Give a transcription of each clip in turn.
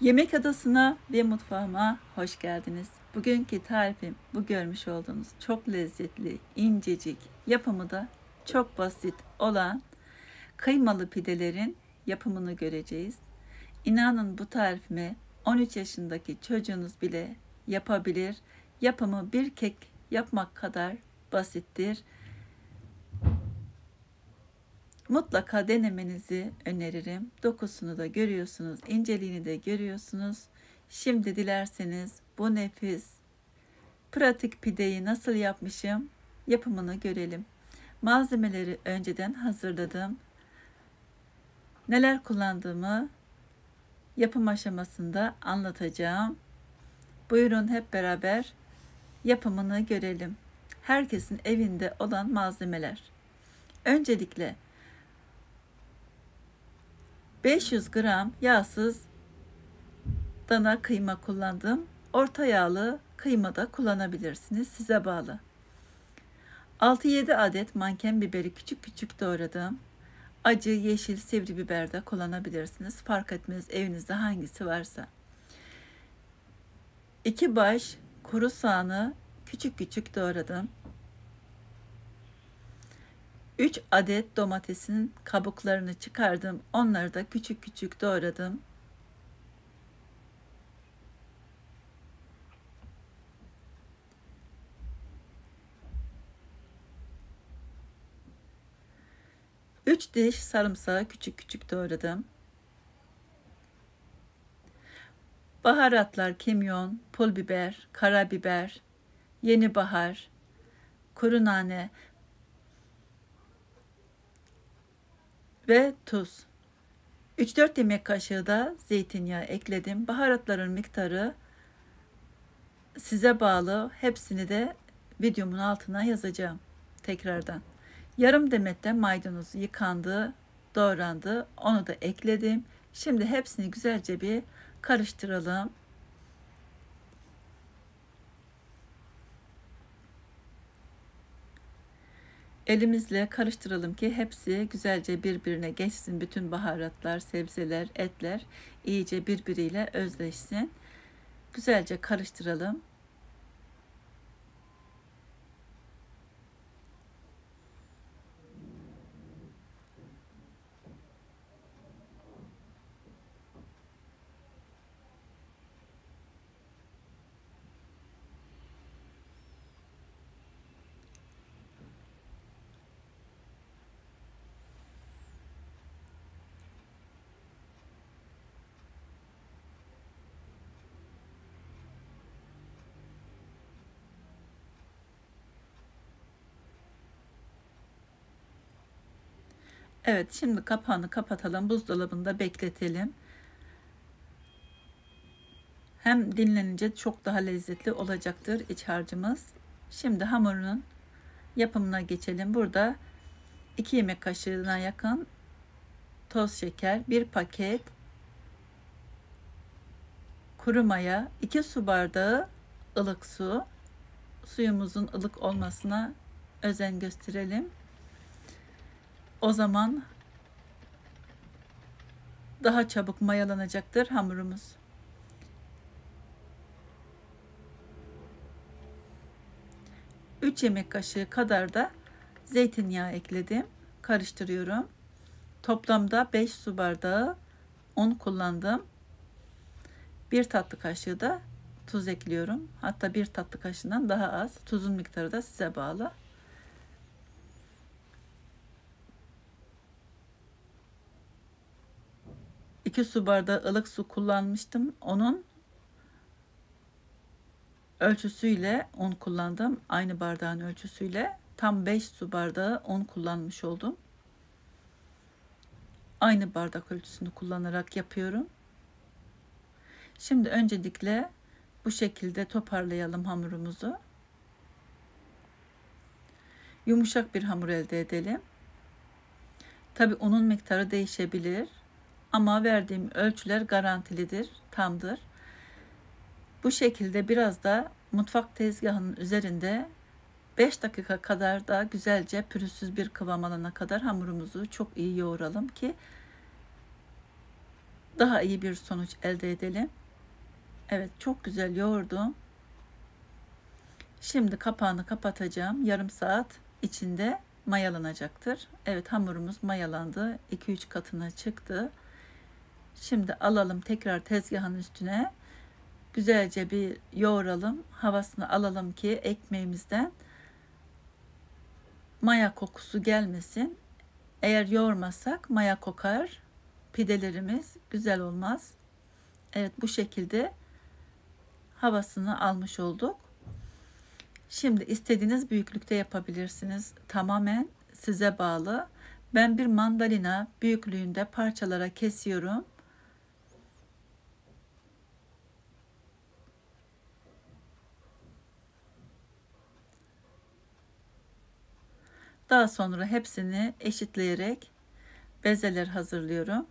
Yemek adasına ve mutfağıma hoş geldiniz. Bugünkü tarifim bu görmüş olduğunuz çok lezzetli, incecik, yapımı da çok basit olan kıymalı pidelerin yapımını göreceğiz. İnanın bu tarifimi 13 yaşındaki çocuğunuz bile yapabilir. Yapımı bir kek yapmak kadar basittir. Mutlaka denemenizi öneririm. Dokusunu da görüyorsunuz, inceliğini de görüyorsunuz. Şimdi dilerseniz bu nefis, pratik pideyi nasıl yapmışım yapımını görelim. Malzemeleri önceden hazırladım. Neler kullandığımı yapım aşamasında anlatacağım. Buyurun hep beraber yapımını görelim. Herkesin evinde olan malzemeler. Öncelikle 500 gram yağsız dana kıyma kullandım. Orta yağlı kıyma da kullanabilirsiniz. Size bağlı. 6-7 adet manken biberi küçük küçük doğradım. Acı, yeşil, sivri biber de kullanabilirsiniz. Fark etmez evinizde hangisi varsa. 2 baş kuru soğanı küçük küçük doğradım. 3 adet domatesin kabuklarını çıkardım. Onları da küçük küçük doğradım. 3 diş sarımsağı küçük küçük doğradım. Baharatlar kimyon, pul biber, karabiber, yeni bahar, kuru nane ve tuz. 3-4 yemek kaşığı da zeytinyağı ekledim. Baharatların miktarı size bağlı. Hepsini de videomun altına yazacağım tekrardan. Yarım demet de maydanoz yıkandı, doğrandı. Onu da ekledim. Şimdi hepsini güzelce bir karıştıralım. Elimizle karıştıralım ki hepsi güzelce birbirine geçsin. Bütün baharatlar, sebzeler, etler iyice birbiriyle özleşsin. Güzelce karıştıralım. Evet, şimdi kapağını kapatalım. Buzdolabında bekletelim. Hem dinlenince çok daha lezzetli olacaktır iç harcımız. Şimdi hamurunun yapımına geçelim. Burada 2 yemek kaşığına yakın toz şeker, 1 paket kuru maya, 2 su bardağı ılık su. Suyumuzun ılık olmasına özen gösterelim. O zaman daha çabuk mayalanacaktır hamurumuz. 3 yemek kaşığı kadar da zeytinyağı ekledim. Karıştırıyorum. Toplamda 5 su bardağı un kullandım. 1 tatlı kaşığı da tuz ekliyorum. Hatta 1 tatlı kaşığından daha az. Tuzun miktarı da size bağlı. İki su bardağı ılık su kullanmıştım. Onun ölçüsüyle un kullandım. Aynı bardağın ölçüsüyle tam 5 su bardağı un kullanmış oldum. Aynı bardak ölçüsünü kullanarak yapıyorum. Şimdi öncelikle bu şekilde toparlayalım hamurumuzu. Yumuşak bir hamur elde edelim. Tabi unun miktarı değişebilir ama verdiğim ölçüler garantilidir, tamdır. Bu şekilde biraz da mutfak tezgahının üzerinde 5 dakika kadar da güzelce pürüzsüz bir kıvam alana kadar hamurumuzu çok iyi yoğuralım ki daha iyi bir sonuç elde edelim. Evet, çok güzel yoğurdum. Şimdi kapağını kapatacağım. Yarım saat içinde mayalanacaktır. Evet, hamurumuz mayalandı. 2-3 katına çıktı. Şimdi alalım tekrar tezgahın üstüne. Güzelce bir yoğuralım. Havasını alalım ki ekmeğimizden maya kokusu gelmesin. Eğer yoğurmazsak maya kokar. Pidelerimiz güzel olmaz. Evet, bu şekilde havasını almış olduk. Şimdi istediğiniz büyüklükte yapabilirsiniz. Tamamen size bağlı. Ben bir mandalina büyüklüğünde parçalara kesiyorum. Daha sonra hepsini eşitleyerek bezeler hazırlıyorum.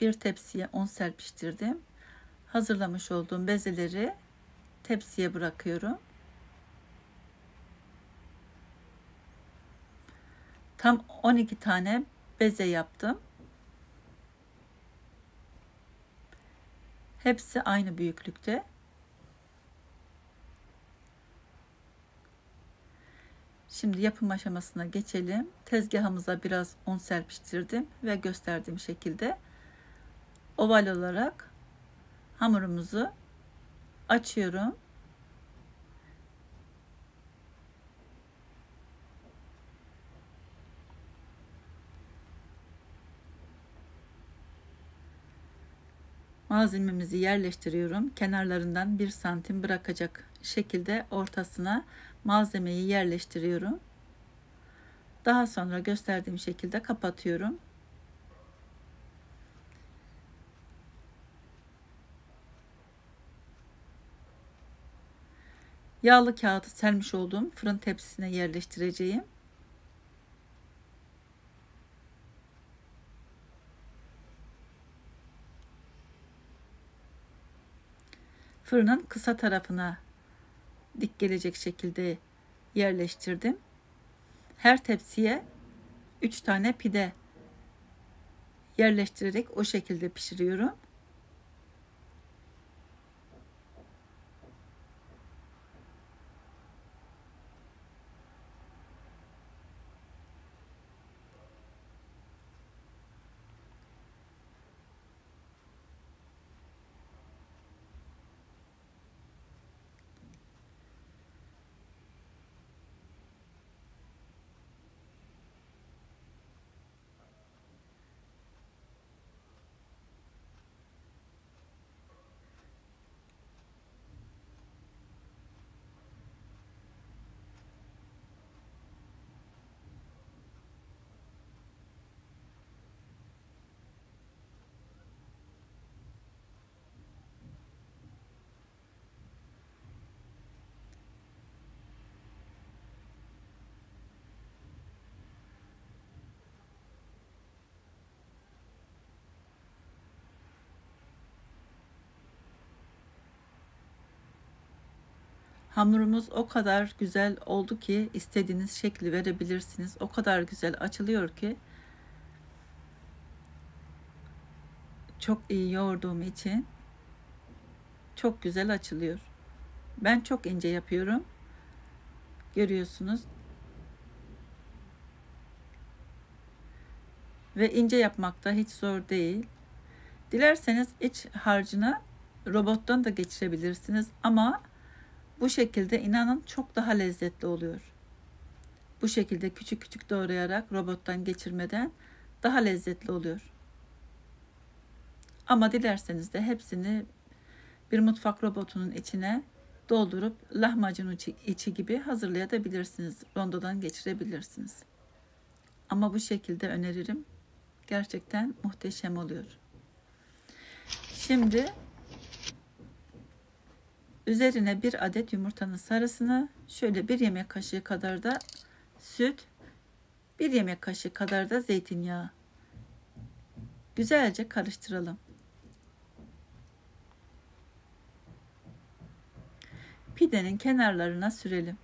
Bir tepsiye un serpiştirdim. Hazırlamış olduğum bezeleri tepsiye bırakıyorum. Tam 12 tane beze yaptım. Hepsi aynı büyüklükte. Şimdi yapım aşamasına geçelim. Tezgahımıza biraz un serpiştirdim ve gösterdiğim şekilde oval olarak hamurumuzu açıyorum. Malzememizi yerleştiriyorum. Kenarlarından 1 santim bırakacak şekilde ortasına malzemeyi yerleştiriyorum. Daha sonra gösterdiğim şekilde kapatıyorum. Yağlı kağıdı sermiş olduğum fırın tepsisine yerleştireceğim. Fırının kısa tarafına dik gelecek şekilde yerleştirdim. Her tepsiye 3 tane pide yerleştirerek o şekilde pişiriyorum. Hamurumuz o kadar güzel oldu ki istediğiniz şekli verebilirsiniz. O kadar güzel açılıyor ki çok iyi yoğurduğum için çok güzel açılıyor. Ben çok ince yapıyorum. Görüyorsunuz. Ve ince yapmak da hiç zor değil. Dilerseniz iç harcını robottan da geçirebilirsiniz ama bu şekilde inanın çok daha lezzetli oluyor. Bu şekilde küçük küçük doğrayarak robottan geçirmeden daha lezzetli oluyor. Ama dilerseniz de hepsini bir mutfak robotunun içine doldurup lahmacun içi gibi hazırlayabilirsiniz. Rondodan geçirebilirsiniz. Ama bu şekilde öneririm. Gerçekten muhteşem oluyor. Şimdi üzerine 1 adet yumurtanın sarısını, şöyle 1 yemek kaşığı kadar da süt, 1 yemek kaşığı kadar da zeytinyağı. Güzelce karıştıralım. Pidenin kenarlarına sürelim.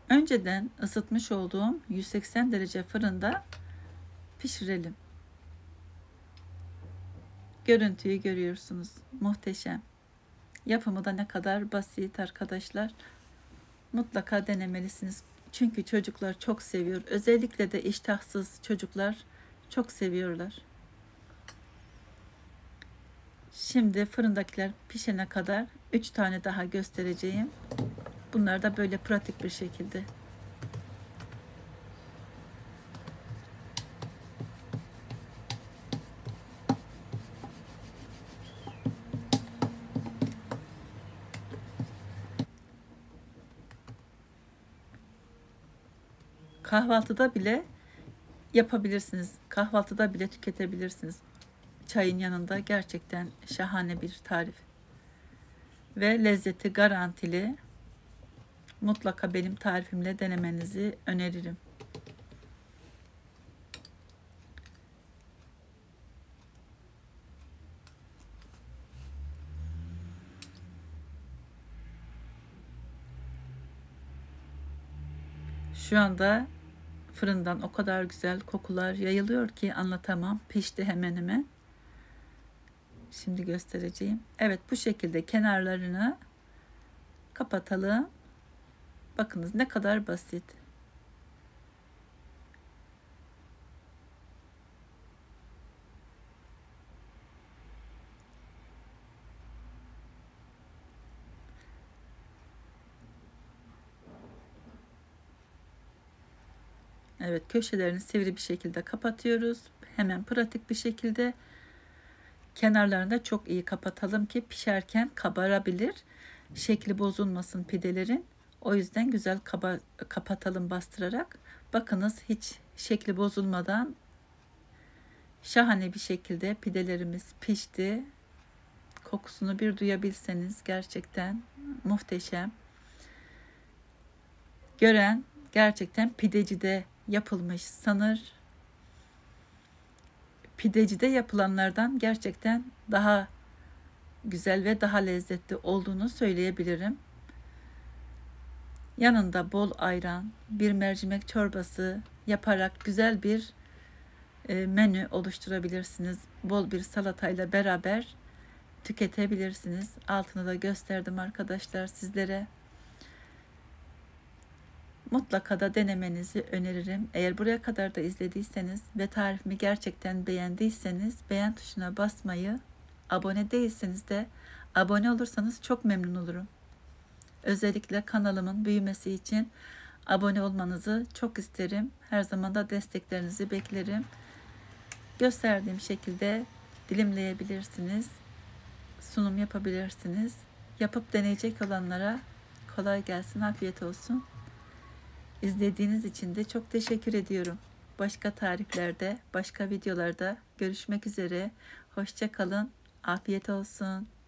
Önceden ısıtmış olduğum 180 derece fırında pişirelim. Görüntüyü görüyorsunuz. Muhteşem. Yapımı da ne kadar basit arkadaşlar. Mutlaka denemelisiniz. Çünkü çocuklar çok seviyor. Özellikle de iştahsız çocuklar çok seviyorlar. Şimdi fırındakiler pişene kadar 3 tane daha göstereceğim. Bunlar da böyle pratik bir şekilde. Kahvaltıda bile yapabilirsiniz. Kahvaltıda bile tüketebilirsiniz. Çayın yanında gerçekten şahane bir tarif. Ve lezzeti garantili. Mutlaka benim tarifimle denemenizi öneririm. Şu anda fırından o kadar güzel kokular yayılıyor ki anlatamam. Pişti hemen hemen. Şimdi göstereceğim. Evet, bu şekilde kenarlarını kapatalım. Bakınız ne kadar basit. Evet, köşelerini sivri bir şekilde kapatıyoruz. Hemen pratik bir şekilde. Kenarlarını da çok iyi kapatalım ki pişerken kabarabilir. Şekli bozulmasın pidelerin. O yüzden güzel kapatalım bastırarak. Bakınız hiç şekli bozulmadan şahane bir şekilde pidelerimiz pişti. Kokusunu bir duyabilseniz gerçekten muhteşem. Gören gerçekten pidecide yapılmış sanır. Pidecide yapılanlardan gerçekten daha güzel ve daha lezzetli olduğunu söyleyebilirim. Yanında bol ayran, bir mercimek çorbası yaparak güzel bir menü oluşturabilirsiniz. Bol bir salatayla beraber tüketebilirsiniz. Altını da gösterdim arkadaşlar sizlere. Mutlaka da denemenizi öneririm. Eğer buraya kadar da izlediyseniz ve tarifimi gerçekten beğendiyseniz beğen tuşuna basmayı, abone değilseniz de abone olursanız çok memnun olurum. Özellikle kanalımın büyümesi için abone olmanızı çok isterim. Her zaman da desteklerinizi beklerim. Gösterdiğim şekilde dilimleyebilirsiniz. Sunum yapabilirsiniz. Yapıp deneyecek olanlara kolay gelsin, afiyet olsun. İzlediğiniz için de çok teşekkür ediyorum. Başka tariflerde, başka videolarda görüşmek üzere. Hoşça kalın. Afiyet olsun.